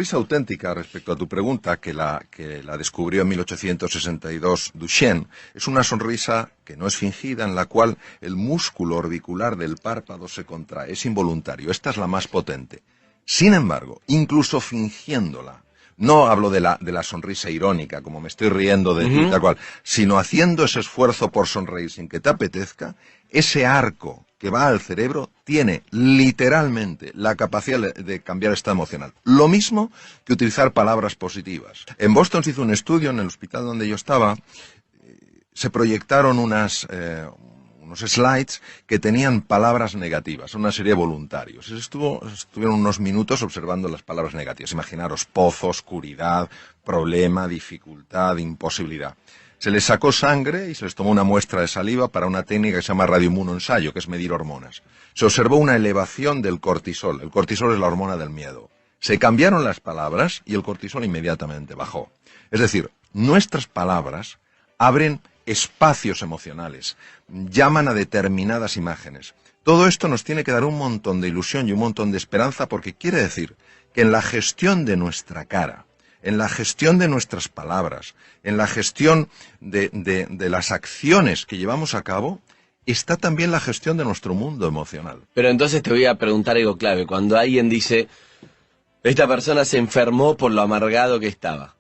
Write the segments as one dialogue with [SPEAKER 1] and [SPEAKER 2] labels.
[SPEAKER 1] sonrisa auténtica, respecto a tu pregunta, que la descubrió en 1862 Duchenne, es una sonrisa que no es fingida, en la cual el músculo orbicular del párpado se contrae, es involuntario. Esta es la más potente. Sin embargo, incluso fingiéndola, no hablo de la sonrisa irónica, como me estoy riendo de ti, tal cual, sino haciendo ese esfuerzo por sonreír sin que te apetezca, ese arco que va al cerebro tiene literalmente la capacidad de cambiar estado emocional. Lo mismo que utilizar palabras positivas. En Boston se hizo un estudio, en el hospital donde yo estaba, se proyectaron unos slides que tenían palabras negativas, una serie de voluntarios. Estuvieron unos minutos observando las palabras negativas. Imaginaros, pozo, oscuridad, problema, dificultad, imposibilidad. Se les sacó sangre y se les tomó una muestra de saliva para una técnica que se llama radioinmunoensayo, que es medir hormonas. Se observó una elevación del cortisol. El cortisol es la hormona del miedo. Se cambiaron las palabras y el cortisol inmediatamente bajó. Es decir, nuestras palabras abren espacios emocionales, llaman a determinadas imágenes. Todo esto nos tiene que dar un montón de ilusión y un montón de esperanza, porque quiere decir que en la gestión de nuestra cara, en la gestión de nuestras palabras, en la gestión de las acciones que llevamos a cabo, está también la gestión de nuestro mundo emocional.
[SPEAKER 2] Pero entonces te voy a preguntar algo clave. Cuando alguien dice, esta persona se enfermó por lo amargado que estaba,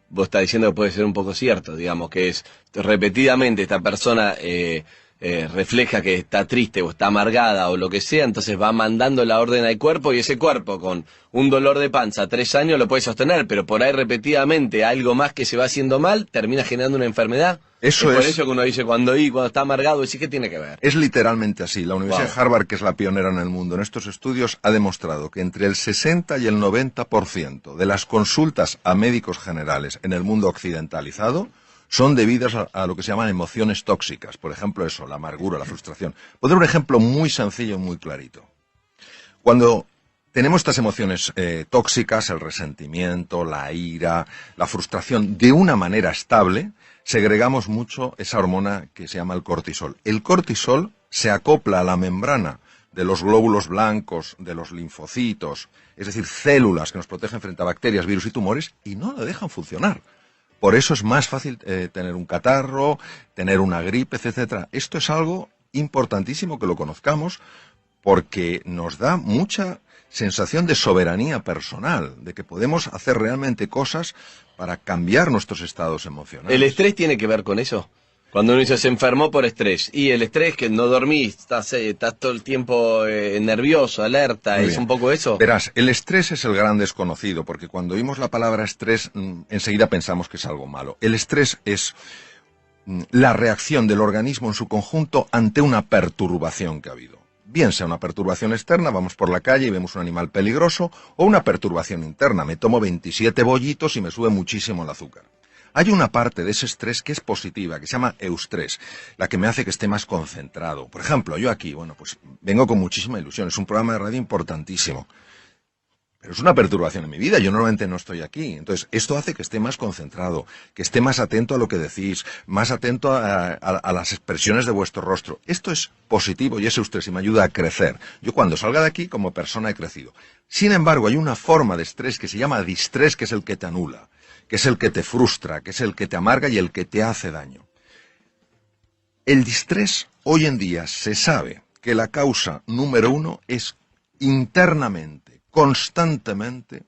[SPEAKER 2] vos estás diciendo que puede ser un poco cierto, digamos, que es repetidamente esta persona refleja que está triste o está amargada o lo que sea, entonces va mandando la orden al cuerpo, y ese cuerpo con un dolor de panza 3 años lo puede sostener, pero por ahí repetidamente algo más que se va haciendo mal termina generando una enfermedad.
[SPEAKER 1] Eso
[SPEAKER 2] es por eso que uno dice cuando está amargado, ¿sí? ¿Qué tiene que ver?
[SPEAKER 1] Es literalmente así. La Universidad de Harvard, que es la pionera en el mundo en estos estudios, ha demostrado que entre el 60 y el 90% de las consultas a médicos generales en el mundo occidentalizado son debidas a lo que se llaman emociones tóxicas. Por ejemplo, eso, la amargura, la frustración. Puedo dar un ejemplo muy sencillo y muy clarito. Cuando tenemos estas emociones tóxicas, el resentimiento, la ira, la frustración, de una manera estable, segregamos mucho esa hormona que se llama el cortisol. El cortisol se acopla a la membrana de los glóbulos blancos, de los linfocitos, es decir, células que nos protegen frente a bacterias, virus y tumores, y no la dejan funcionar. Por eso es más fácil tener un catarro, tener una gripe, etcétera. Esto es algo importantísimo que lo conozcamos, porque nos da mucha sensación de soberanía personal, de que podemos hacer realmente cosas para cambiar nuestros estados emocionales.
[SPEAKER 2] ¿El estrés tiene que ver con eso? Cuando uno dice se enfermó por estrés, y el estrés que no dormís, estás todo el tiempo nervioso, alerta, ¿es un poco eso?
[SPEAKER 1] Verás, el estrés es el gran desconocido, porque cuando oímos la palabra estrés, enseguida pensamos que es algo malo. El estrés es la reacción del organismo en su conjunto ante una perturbación que ha habido. Bien sea una perturbación externa, vamos por la calle y vemos un animal peligroso, o una perturbación interna, me tomo 27 bollitos y me sube muchísimo el azúcar. Hay una parte de ese estrés que es positiva, que se llama eustrés, la que me hace que esté más concentrado. Por ejemplo, yo aquí, pues vengo con muchísima ilusión, es un programa de radio importantísimo, pero es una perturbación en mi vida, yo normalmente no estoy aquí. Entonces, esto hace que esté más concentrado, que esté más atento a lo que decís, más atento a las expresiones de vuestro rostro. Esto es positivo y es eustrés y me ayuda a crecer. Yo cuando salga de aquí, como persona he crecido. Sin embargo, hay una forma de estrés que se llama distrés, que es el que te anula, que es el que te frustra, que es el que te amarga y el que te hace daño. El distrés, hoy en día, se sabe que la causa número 1 es internamente, constantemente,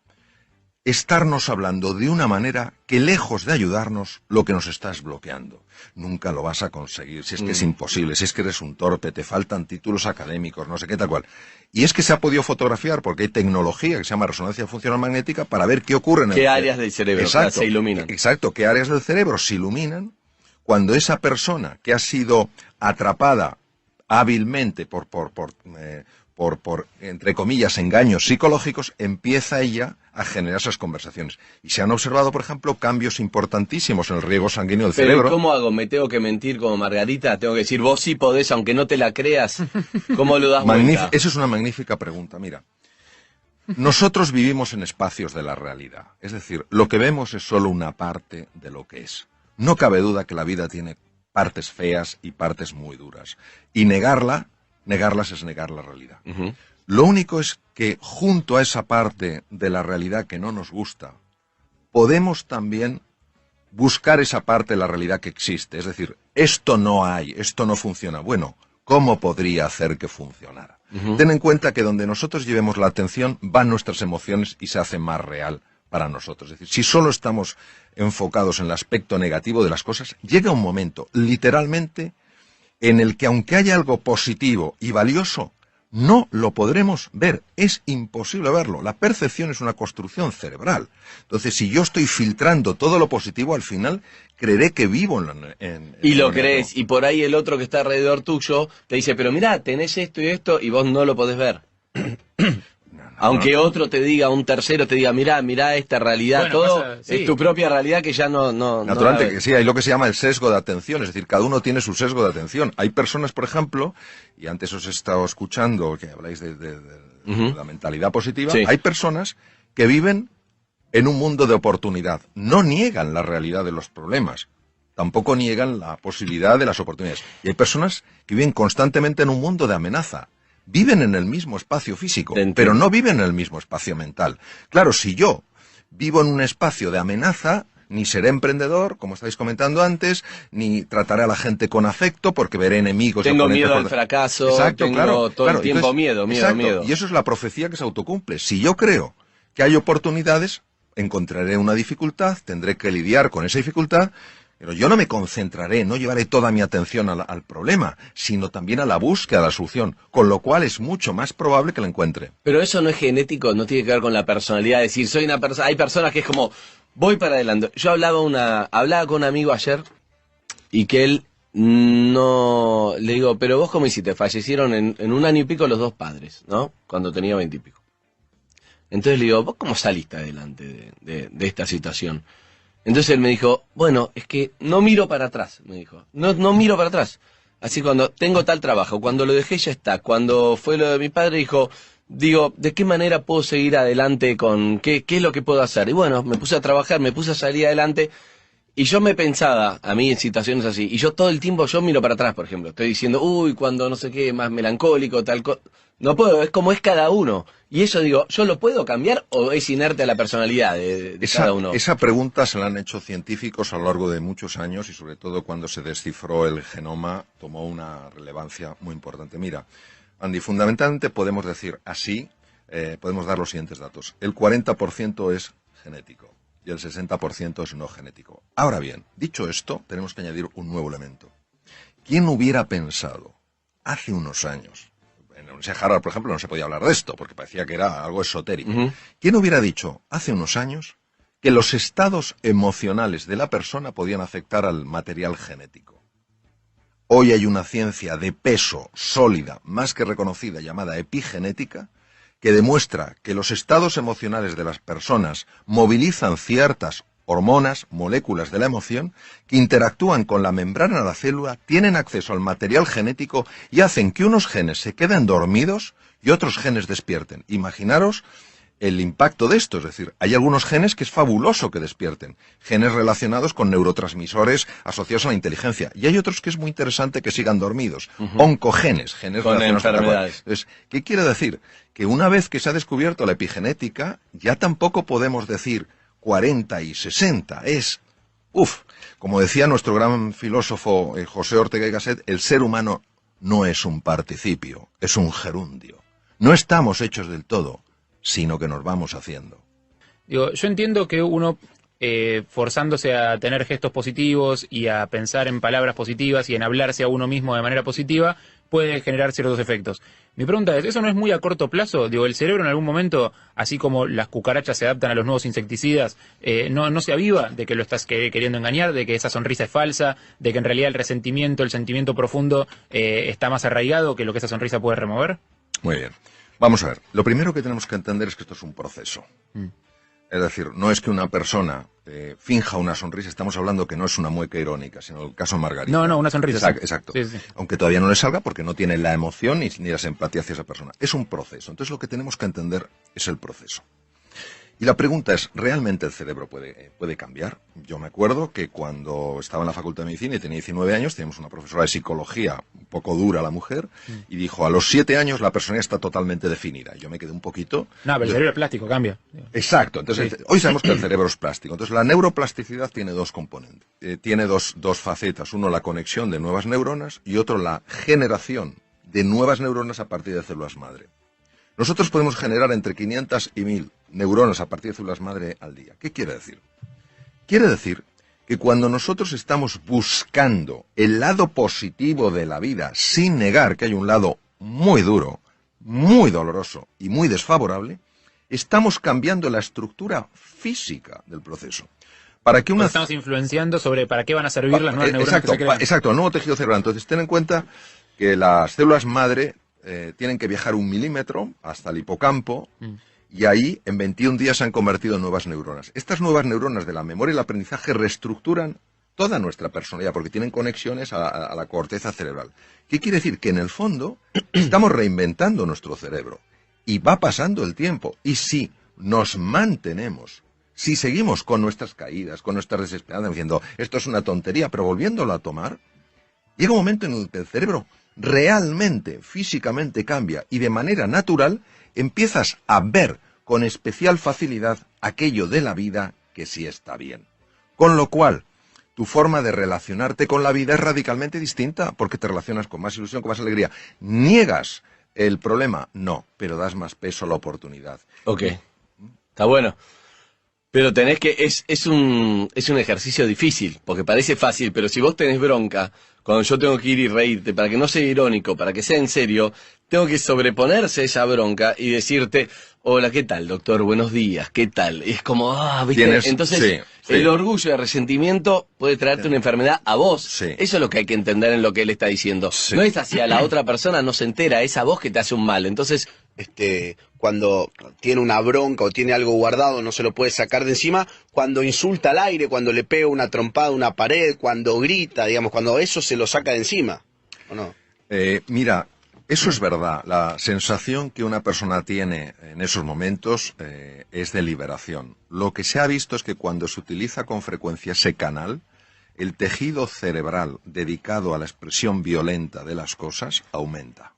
[SPEAKER 1] estarnos hablando de una manera que, lejos de ayudarnos, lo que nos está es bloqueando. Nunca lo vas a conseguir, si es que es imposible, si es que eres un torpe, te faltan títulos académicos, no sé qué tal cual. Y es que se ha podido fotografiar, porque hay tecnología que se llama resonancia funcional magnética, para ver qué ocurre en el cerebro.
[SPEAKER 2] ¿Qué áreas del cerebro se iluminan?
[SPEAKER 1] Exacto, qué áreas del cerebro se iluminan cuando esa persona que ha sido atrapada hábilmente por entre comillas, engaños psicológicos, empieza ella a generar esas conversaciones. Y se han observado, por ejemplo, cambios importantísimos en el riego sanguíneo del cerebro.
[SPEAKER 2] ¿Pero cómo hago? ¿Me tengo que mentir como Margarita? ¿Tengo que decir, vos sí podés, aunque no te la creas? ¿Cómo lo das vuelta?
[SPEAKER 1] Esa es una magnífica pregunta. Mira, nosotros vivimos en espacios de la realidad. Es decir, lo que vemos es solo una parte de lo que es. No cabe duda que la vida tiene partes feas y partes muy duras. Y negarlas es negar la realidad. Lo único es que junto a esa parte de la realidad que no nos gusta, podemos también buscar esa parte de la realidad que existe. Es decir, esto no hay, esto no funciona. Bueno, ¿cómo podría hacer que funcionara? Ten en cuenta que donde nosotros llevemos la atención van nuestras emociones y se hace más real para nosotros. Es decir, si solo estamos enfocados en el aspecto negativo de las cosas, llega un momento, literalmente, en el que aunque haya algo positivo y valioso, no lo podremos ver. Es imposible verlo. La percepción es una construcción cerebral. Entonces, si yo estoy filtrando todo lo positivo, al final creeré que vivo en
[SPEAKER 2] y lo crees, y por ahí el otro que está alrededor tuyo te dice, pero mirá, tenés esto y esto, y vos no lo podés ver. Aunque otro te diga, un tercero te diga, mirá esta realidad, bueno, todo sí. Es tu propia realidad que ya no
[SPEAKER 1] Naturalmente, que sí, hay lo que se llama el sesgo de atención, es decir, cada uno tiene su sesgo de atención. Hay personas, por ejemplo, y antes os he estado escuchando que habláis de la mentalidad positiva, sí. Hay personas que viven en un mundo de oportunidad, no niegan la realidad de los problemas, tampoco niegan la posibilidad de las oportunidades. Y hay personas que viven constantemente en un mundo de amenaza. Viven en el mismo espacio físico, pero no viven en el mismo espacio mental. Claro, si yo vivo en un espacio de amenaza, ni seré emprendedor, como estáis comentando antes, ni trataré a la gente con afecto, porque veré enemigos.
[SPEAKER 2] Tengo miedo al fracaso,
[SPEAKER 1] exacto,
[SPEAKER 2] tengo todo el tiempo miedo.
[SPEAKER 1] Y eso es la profecía que se autocumple. Si yo creo que hay oportunidades, encontraré una dificultad, tendré que lidiar con esa dificultad, pero yo no me concentraré, no llevaré toda mi atención al problema, sino también a la búsqueda de la solución, con lo cual es mucho más probable que la encuentre.
[SPEAKER 2] Pero eso no es genético, no tiene que ver con la personalidad, es decir, soy una persona, hay personas que es como, voy para adelante. Yo hablaba con un amigo ayer, y que él no, le digo, pero vos cómo hiciste, fallecieron en 1 año y pico los 2 padres, ¿no? Cuando tenía 20 y pico. Entonces le digo, ¿vos cómo saliste adelante de esta situación? Entonces él me dijo, bueno, es que no miro para atrás, me dijo. No miro para atrás. Así cuando tengo tal trabajo, cuando lo dejé ya está. Cuando fue lo de mi padre, digo, ¿de qué manera puedo seguir adelante con qué es lo que puedo hacer? Y bueno, me puse a trabajar, me puse a salir adelante. Y yo me pensaba, a mí en situaciones así, y yo todo el tiempo yo miro para atrás, por ejemplo. Estoy diciendo, cuando no sé qué, más melancólico, tal cosa. No puedo, es como es cada uno. Y eso digo, ¿yo lo puedo cambiar o es inerte a la personalidad de cada uno?
[SPEAKER 1] Esa pregunta se la han hecho científicos a lo largo de muchos años y sobre todo cuando se descifró el genoma tomó una relevancia muy importante. Mira, Andy, fundamentalmente podemos decir así, podemos dar los siguientes datos. El 40% es genético y el 60% es no genético. Ahora bien, dicho esto, tenemos que añadir un nuevo elemento. ¿Quién hubiera pensado hace unos años? En la Universidad de Harvard, por ejemplo, no se podía hablar de esto, porque parecía que era algo esotérico. ¿Quién hubiera dicho hace unos años que los estados emocionales de la persona podían afectar al material genético? Hoy hay una ciencia de peso sólida, más que reconocida, llamada epigenética, que demuestra que los estados emocionales de las personas movilizan ciertas hormonas, moléculas de la emoción, que interactúan con la membrana de la célula, tienen acceso al material genético y hacen que unos genes se queden dormidos y otros genes despierten. Imaginaros el impacto de esto, es decir, hay algunos genes que es fabuloso que despierten, genes relacionados con neurotransmisores asociados a la inteligencia, y hay otros que es muy interesante que sigan dormidos, oncogenes, genes
[SPEAKER 2] con
[SPEAKER 1] relacionados
[SPEAKER 2] enfermedades.
[SPEAKER 1] Entonces, ¿qué quiere decir? Que una vez que se ha descubierto la epigenética, ya tampoco podemos decir 40 y 60, como decía nuestro gran filósofo José Ortega y Gasset, el ser humano no es un participio, es un gerundio. No estamos hechos del todo, sino que nos vamos haciendo.
[SPEAKER 3] Yo entiendo que uno, forzándose a tener gestos positivos y a pensar en palabras positivas y en hablarse a uno mismo de manera positiva, puede generar ciertos efectos. Mi pregunta es, ¿eso no es muy a corto plazo? El cerebro en algún momento, así como las cucarachas se adaptan a los nuevos insecticidas, no se aviva de que lo estás queriendo engañar, de que esa sonrisa es falsa, de que en realidad el resentimiento, el sentimiento profundo está más arraigado que lo que esa sonrisa puede remover.
[SPEAKER 1] Muy bien. Vamos a ver. Lo primero que tenemos que entender es que esto es un proceso. Es decir, no es que una persona finja una sonrisa, estamos hablando que no es una mueca irónica, sino el caso Margarita.
[SPEAKER 3] No, una sonrisa.
[SPEAKER 1] Exacto.
[SPEAKER 3] Sí.
[SPEAKER 1] Aunque todavía no le salga porque no tiene la emoción ni la simpatía hacia esa persona. Es un proceso. Entonces lo que tenemos que entender es el proceso. Y la pregunta es, ¿realmente el cerebro puede cambiar? Yo me acuerdo que cuando estaba en la Facultad de Medicina y tenía 19 años, teníamos una profesora de psicología poco dura la mujer, y dijo, a los 7 años la personalidad está totalmente definida. Yo me quedé un poquito...
[SPEAKER 3] No, pero el cerebro es plástico, cambia.
[SPEAKER 1] Exacto, entonces hoy sabemos que el cerebro es plástico. Entonces la neuroplasticidad tiene dos componentes, tiene dos facetas. Uno, la conexión de nuevas neuronas, y otro, la generación de nuevas neuronas a partir de células madre. Nosotros podemos generar entre 500 y 1000 neuronas a partir de células madre al día. ¿Qué quiere decir? Quiere decir que cuando nosotros estamos buscando el lado positivo de la vida, sin negar que hay un lado muy duro, muy doloroso y muy desfavorable, estamos cambiando la estructura física del proceso. Para que
[SPEAKER 3] Estamos influenciando sobre para qué van a servir las nuevas neuronas que se crean.
[SPEAKER 1] Exacto, el nuevo tejido cerebral. Entonces, ten en cuenta que las células madre tienen que viajar 1 milímetro hasta el hipocampo, y ahí en 21 días se han convertido en nuevas neuronas. Estas nuevas neuronas de la memoria y el aprendizaje reestructuran toda nuestra personalidad, porque tienen conexiones a la corteza cerebral. ¿Qué quiere decir? Que en el fondo estamos reinventando nuestro cerebro, y va pasando el tiempo, y si nos mantenemos, si seguimos con nuestras caídas, con nuestras desesperanzas, diciendo, esto es una tontería, pero volviéndolo a tomar, llega un momento en el que el cerebro realmente, físicamente cambia, y de manera natural empiezas a ver con especial facilidad aquello de la vida que sí está bien. Con lo cual, tu forma de relacionarte con la vida es radicalmente distinta, porque te relacionas con más ilusión, con más alegría. ¿Niegas el problema? No, pero das más peso a la oportunidad.
[SPEAKER 2] Ok, está bueno. Pero tenés que, es un ejercicio difícil, porque parece fácil, pero si vos tenés bronca, cuando yo tengo que ir y reírte, para que no sea irónico, para que sea en serio, tengo que sobreponerse a esa bronca y decirte, hola, ¿qué tal, doctor? Buenos días, ¿qué tal? Y es como, ¿viste? Entonces, sí. El orgullo y el resentimiento puede traerte una enfermedad a vos.
[SPEAKER 1] Sí.
[SPEAKER 2] Eso es lo que hay que entender en lo que él está diciendo. Sí. No es hacia la otra persona, no se entera, es a vos que te hace un mal. Entonces,
[SPEAKER 4] cuando tiene una bronca o tiene algo guardado, no se lo puede sacar de encima, cuando insulta al aire, cuando le pega una trompada a una pared, cuando grita, digamos, cuando eso se lo saca de encima, ¿o no?
[SPEAKER 1] Mira, eso es verdad. La sensación que una persona tiene en esos momentos es de liberación. Lo que se ha visto es que cuando se utiliza con frecuencia ese canal, el tejido cerebral dedicado a la expresión violenta de las cosas aumenta.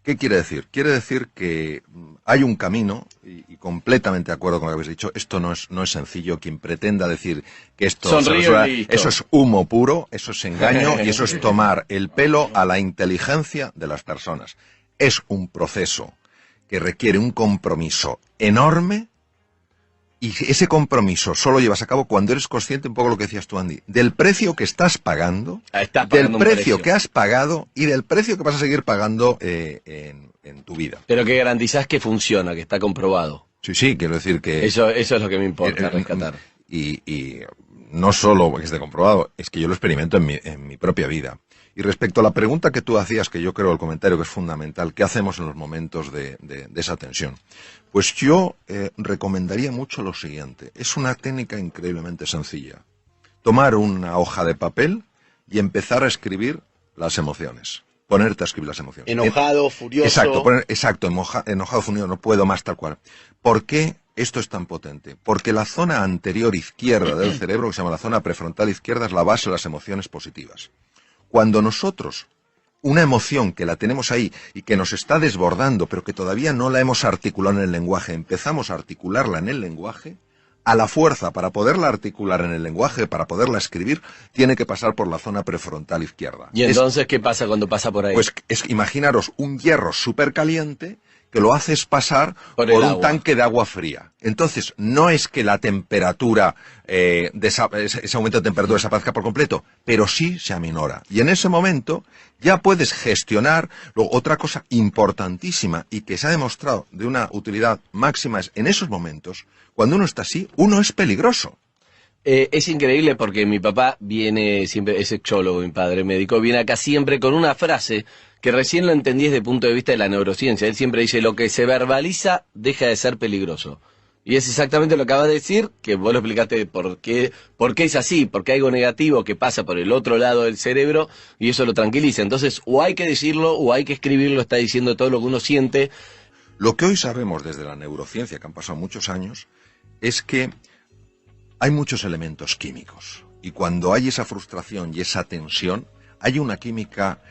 [SPEAKER 1] ¿Qué quiere decir? Quiere decir que hay un camino, y completamente de acuerdo con lo que habéis dicho, esto no es sencillo. Quien pretenda decir que esto eso es humo puro, eso es engaño, y eso es tomar el pelo a la inteligencia de las personas. Es un proceso que requiere un compromiso enorme, y ese compromiso solo llevas a cabo cuando eres consciente, un poco lo que decías tú, Andy, del precio que estás pagando, del precio que has pagado y del precio que vas a seguir pagando en tu vida.
[SPEAKER 2] Pero que garantizás que funciona, que está comprobado.
[SPEAKER 1] Sí, quiero decir que...
[SPEAKER 2] Eso es lo que me importa rescatar.
[SPEAKER 1] Y no solo que esté comprobado, es que yo lo experimento en mi propia vida. Y respecto a la pregunta que tú hacías, que yo creo el comentario que es fundamental, ¿qué hacemos en los momentos de esa tensión? Pues yo recomendaría mucho lo siguiente. Es una técnica increíblemente sencilla. Tomar una hoja de papel y empezar a escribir las emociones. Ponerte a escribir las emociones.
[SPEAKER 4] Enojado, furioso.
[SPEAKER 1] Exacto, enojado, furioso, no puedo más, tal cual. ¿Por qué esto es tan potente? Porque la zona anterior izquierda del cerebro, que se llama la zona prefrontal izquierda, es la base de las emociones positivas. Cuando nosotros, una emoción que la tenemos ahí y que nos está desbordando, pero que todavía no la hemos articulado en el lenguaje, empezamos a articularla en el lenguaje, a la fuerza, para poderla articular en el lenguaje, para poderla escribir, tiene que pasar por la zona prefrontal izquierda.
[SPEAKER 2] ¿Y entonces qué pasa cuando pasa por ahí?
[SPEAKER 1] Pues imaginaros un hierro súper caliente que lo haces pasar por un tanque de agua fría. Entonces, no es que la temperatura, ese aumento de temperatura desaparezca por completo, pero sí se aminora. Y en ese momento ya puedes gestionar. Luego, otra cosa importantísima y que se ha demostrado de una utilidad máxima es, en esos momentos, cuando uno está así, uno es peligroso.
[SPEAKER 2] Es increíble porque mi papá viene siempre, es sexólogo, mi padre médico, viene acá siempre con una frase que recién lo entendí desde el punto de vista de la neurociencia. Él siempre dice, lo que se verbaliza deja de ser peligroso. Y es exactamente lo que acabas de decir, que vos lo explicaste por qué es así, porque hay algo negativo que pasa por el otro lado del cerebro y eso lo tranquiliza. Entonces, o hay que decirlo o hay que escribirlo, está diciendo todo lo que uno siente.
[SPEAKER 1] Lo que hoy sabemos desde la neurociencia, que han pasado muchos años, es que hay muchos elementos químicos. Y cuando hay esa frustración y esa tensión, hay una química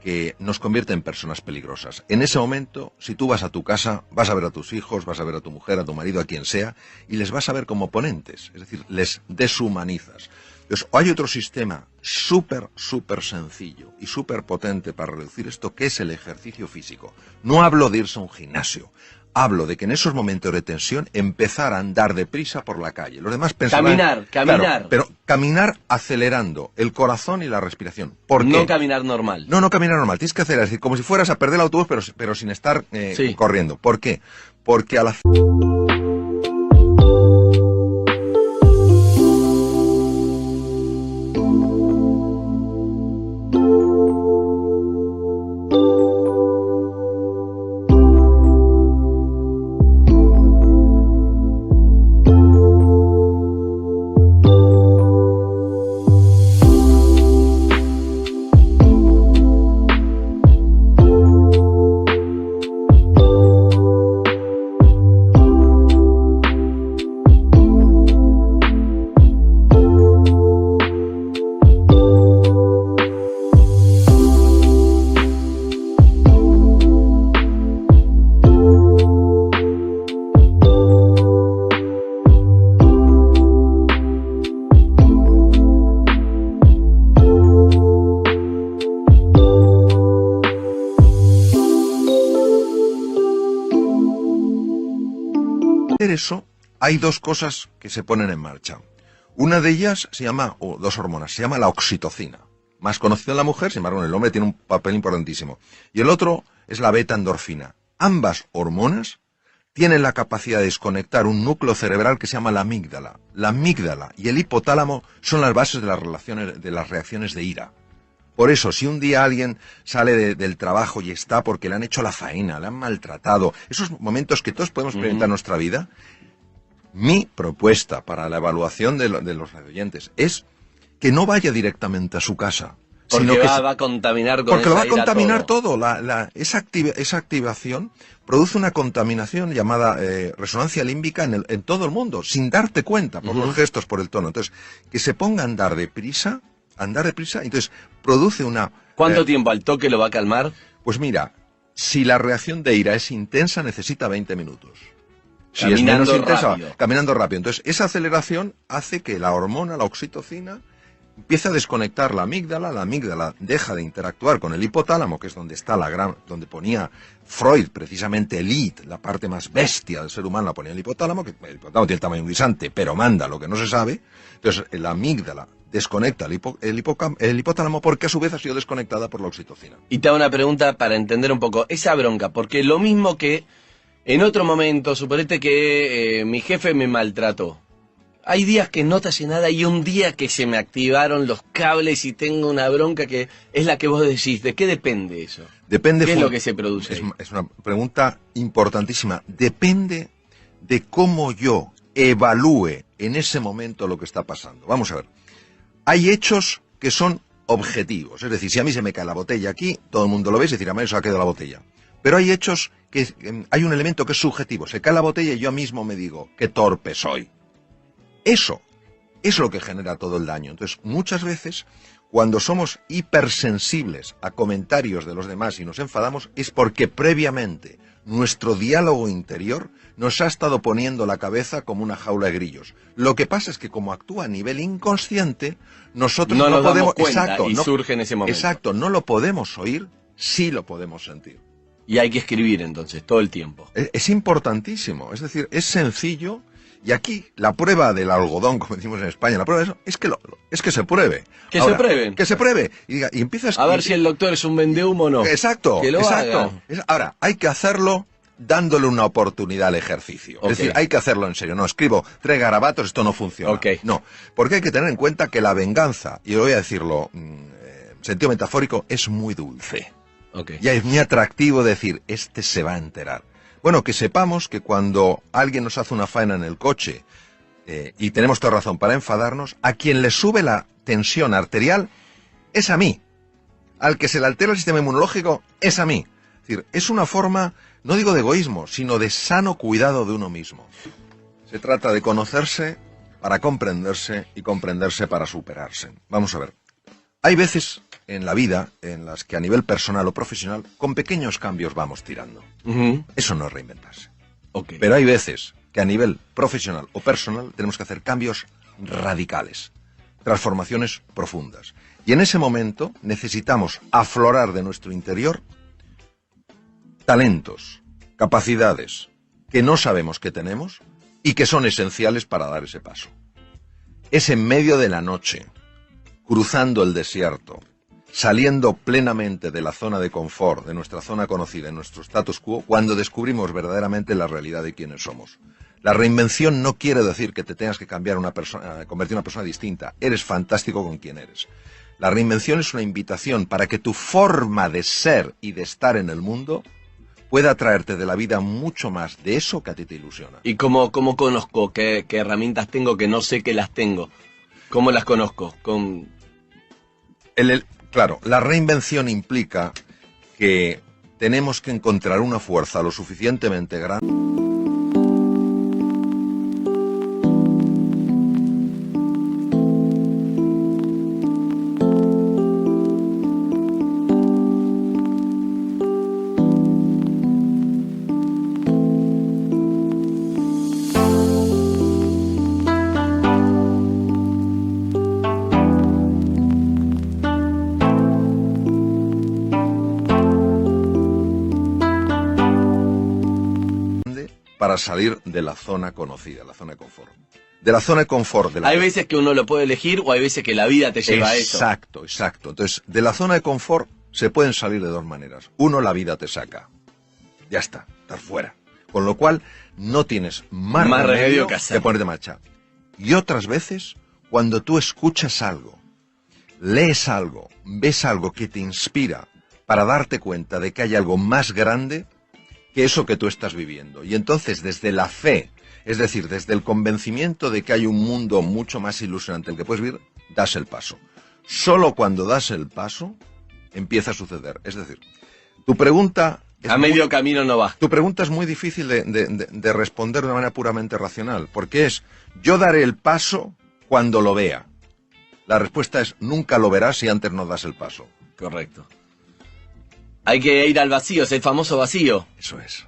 [SPEAKER 1] que nos convierte en personas peligrosas. En ese momento, si tú vas a tu casa, vas a ver a tus hijos, vas a ver a tu mujer, a tu marido, a quien sea, y les vas a ver como oponentes, es decir, les deshumanizas. Entonces, hay otro sistema súper sencillo y súper potente para reducir esto, que es el ejercicio físico. No hablo de irse a un gimnasio. Hablo de que en esos momentos de tensión empezar a andar deprisa por la calle. Los demás pensarán...
[SPEAKER 2] Caminar.
[SPEAKER 1] Claro, pero caminar acelerando el corazón y la respiración. ¿Por qué?
[SPEAKER 2] No caminar normal.
[SPEAKER 1] No caminar normal. Tienes que acelerar, es decir, como si fueras a perder el autobús, pero sin estar
[SPEAKER 2] Sí.
[SPEAKER 1] corriendo. ¿Por qué? Porque al hacer... eso, hay dos cosas que se ponen en marcha. Una de ellas se llama, o dos hormonas, se llama la oxitocina. Más conocida en la mujer, sin embargo en el hombre tiene un papel importantísimo. Y el otro es la beta-endorfina. Ambas hormonas tienen la capacidad de desconectar un núcleo cerebral que se llama la amígdala. La amígdala y el hipotálamo son las bases de las reacciones de ira. Por eso, si un día alguien sale del trabajo y está porque le han hecho la faena, le han maltratado, esos momentos que todos podemos experimentar en nuestra vida, mi propuesta para la evaluación de los radioyentes es que no vaya directamente a su casa.
[SPEAKER 2] Porque
[SPEAKER 1] sino que
[SPEAKER 2] va a contaminar con
[SPEAKER 1] porque lo va a
[SPEAKER 2] esa ira
[SPEAKER 1] contaminar todo. Esa activación produce una contaminación llamada resonancia límbica en todo el mundo, sin darte cuenta, por los gestos, por el tono. Entonces, que se ponga a andar deprisa, entonces produce una...
[SPEAKER 2] ¿Cuánto tiempo al toque lo va a calmar?
[SPEAKER 1] Pues mira, si la reacción de ira es intensa, necesita 20 minutos. Si
[SPEAKER 2] Caminando
[SPEAKER 1] es menos intensa,
[SPEAKER 2] rápido.
[SPEAKER 1] caminando rápido. Entonces, esa aceleración hace que la hormona, la oxitocina, empieza a desconectar la amígdala deja de interactuar con el hipotálamo, que es donde está donde ponía Freud, precisamente el id, la parte más bestia del ser humano, la ponía el hipotálamo, que el hipotálamo tiene el tamaño de un guisante, pero manda lo que no se sabe. Entonces, la amígdala desconecta el hipotálamo porque a su vez ha sido desconectada por la oxitocina.
[SPEAKER 2] Y te hago una pregunta para entender un poco esa bronca, porque lo mismo que en otro momento, suponete que mi jefe me maltrató. Hay días que no te hace nada y un día que se me activaron los cables y tengo una bronca que es la que vos decís. ¿De qué depende eso?
[SPEAKER 1] Depende.
[SPEAKER 2] ¿Qué es lo que se produce?
[SPEAKER 1] Es una pregunta importantísima. Depende de cómo yo evalúe en ese momento lo que está pasando. Vamos a ver. Hay hechos que son objetivos. Es decir, si a mí se me cae la botella aquí, todo el mundo lo ve y se dice, a mí se ha quedado la botella. Pero hay hechos que hay un elemento que es subjetivo. Se cae la botella y yo mismo me digo, qué torpe soy. Eso es lo que genera todo el daño. Entonces, muchas veces, cuando somos hipersensibles a comentarios de los demás y nos enfadamos, es porque previamente nuestro diálogo interior nos ha estado poniendo la cabeza como una jaula de grillos. Lo que pasa es que como actúa a nivel inconsciente, nosotros no
[SPEAKER 2] nos
[SPEAKER 1] podemos...
[SPEAKER 2] damos cuenta
[SPEAKER 1] Exacto,
[SPEAKER 2] y surge en ese momento.
[SPEAKER 1] Exacto, no lo podemos oír, sí lo podemos sentir.
[SPEAKER 2] Y hay que escribir entonces, todo el tiempo.
[SPEAKER 1] Es importantísimo, es decir, es sencillo. Y aquí la prueba del algodón, como decimos en España, la prueba de eso es que se pruebe.
[SPEAKER 2] Que
[SPEAKER 1] Ahora,
[SPEAKER 2] se prueben.
[SPEAKER 1] Que se pruebe. Y empiezas
[SPEAKER 2] A ver si el doctor es un vendehumo o no.
[SPEAKER 1] Exacto,
[SPEAKER 2] Que lo
[SPEAKER 1] exacto.
[SPEAKER 2] haga.
[SPEAKER 1] Ahora, hay que hacerlo dándole una oportunidad al ejercicio.
[SPEAKER 2] Ok.
[SPEAKER 1] Es decir, hay que hacerlo en serio. No escribo 3 garabatos, esto no funciona.
[SPEAKER 2] Ok.
[SPEAKER 1] No, porque hay que tener en cuenta que la venganza, y voy a decirlo en sentido metafórico, es muy dulce.
[SPEAKER 2] Okay.
[SPEAKER 1] Ya es muy atractivo decir, este se va a enterar. Bueno, que sepamos que cuando alguien nos hace una faena en el coche, y tenemos toda razón para enfadarnos, a quien le sube la tensión arterial es a mí. Al que se le altera el sistema inmunológico es a mí. Es decir, es una forma, no digo de egoísmo, sino de sano cuidado de uno mismo. Se trata de conocerse para comprenderse y comprenderse para superarse. Vamos a ver. Hay veces en la vida en las que a nivel personal o profesional, con pequeños cambios vamos tirando. Eso no es reinventarse.
[SPEAKER 2] Ok.
[SPEAKER 1] Pero hay veces que a nivel profesional o personal tenemos que hacer cambios radicales, transformaciones profundas. Y en ese momento necesitamos aflorar de nuestro interior talentos, capacidades que no sabemos que tenemos y que son esenciales para dar ese paso. Es en medio de la noche, cruzando el desierto, saliendo plenamente de la zona de confort, de nuestra zona conocida, de nuestro status quo, cuando descubrimos verdaderamente la realidad de quiénes somos. La reinvención no quiere decir que te tengas que cambiar una persona, convertir en una persona distinta. Eres fantástico con quien eres. La reinvención es una invitación para que tu forma de ser y de estar en el mundo pueda traerte de la vida mucho más de eso que a ti te ilusiona.
[SPEAKER 2] ¿Y cómo conozco qué herramientas tengo que no sé que las tengo? ¿Cómo las conozco?
[SPEAKER 1] Claro, la reinvención implica que tenemos que encontrar una fuerza lo suficientemente grande. Para salir de la zona conocida, la zona de confort. De la zona de confort.
[SPEAKER 2] Hay veces que uno lo puede elegir o hay veces que la vida te lleva a eso.
[SPEAKER 1] Exacto, exacto. Entonces, de la zona de confort se pueden salir de dos maneras. Uno, la vida te saca. Ya está, estás fuera. Con lo cual, no tienes más remedio
[SPEAKER 2] que hacer.
[SPEAKER 1] Que ponerte en marcha. Y otras veces, cuando tú escuchas algo, lees algo, ves algo que te inspira para darte cuenta de que hay algo más grande que eso que tú estás viviendo. Y entonces, desde la fe, es decir, desde el convencimiento de que hay un mundo mucho más ilusionante el que puedes vivir, das el paso. Solo cuando das el paso, empieza a suceder. Es decir, tu pregunta...
[SPEAKER 2] A medio camino no va.
[SPEAKER 1] Tu pregunta es muy difícil de responder de una manera puramente racional, porque es, yo daré el paso cuando lo vea. La respuesta es, nunca lo verás si antes no das el paso.
[SPEAKER 2] Correcto. Hay que ir al vacío, es el famoso vacío.
[SPEAKER 1] Eso es.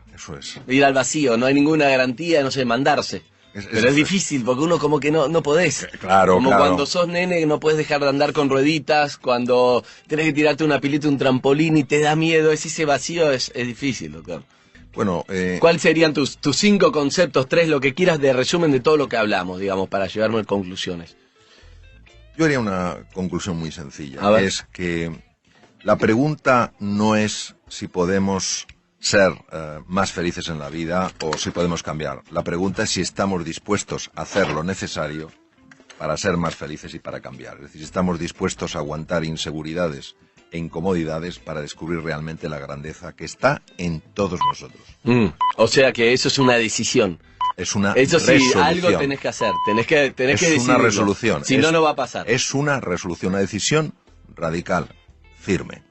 [SPEAKER 2] Ir al vacío, no hay ninguna garantía, no sé, mandarse. Pero es difícil, porque uno como que no podés.
[SPEAKER 1] Claro,
[SPEAKER 2] como cuando sos nene no podés dejar de andar con rueditas, cuando tenés que tirarte una pileta, un trampolín y te da miedo, ese vacío es difícil, doctor.
[SPEAKER 1] Bueno,
[SPEAKER 2] ¿cuáles serían tus 5 conceptos, 3, lo que quieras de resumen de todo lo que hablamos, digamos, para llevarme a conclusiones?
[SPEAKER 1] Yo haría una conclusión muy sencilla. Es que la pregunta no es si podemos ser más felices en la vida o si podemos cambiar. La pregunta es si estamos dispuestos a hacer lo necesario para ser más felices y para cambiar. Es decir, si estamos dispuestos a aguantar inseguridades e incomodidades para descubrir realmente la grandeza que está en todos nosotros.
[SPEAKER 2] O sea que eso es una decisión.
[SPEAKER 1] Es una
[SPEAKER 2] resolución.
[SPEAKER 1] Eso sí,
[SPEAKER 2] algo tenés que hacer. Tenés que decidirlo.
[SPEAKER 1] Es una resolución.
[SPEAKER 2] Si no, no va a pasar.
[SPEAKER 1] Es una resolución, una decisión radical, firme.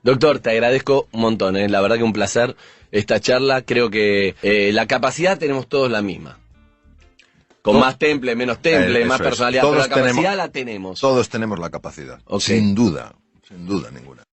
[SPEAKER 2] Doctor, te agradezco un montón, la verdad que un placer esta charla. Creo que la capacidad tenemos todos la misma. Con más temple, menos temple, más personalidad, pero la capacidad la tenemos.
[SPEAKER 1] Todos tenemos la capacidad, sin duda ninguna.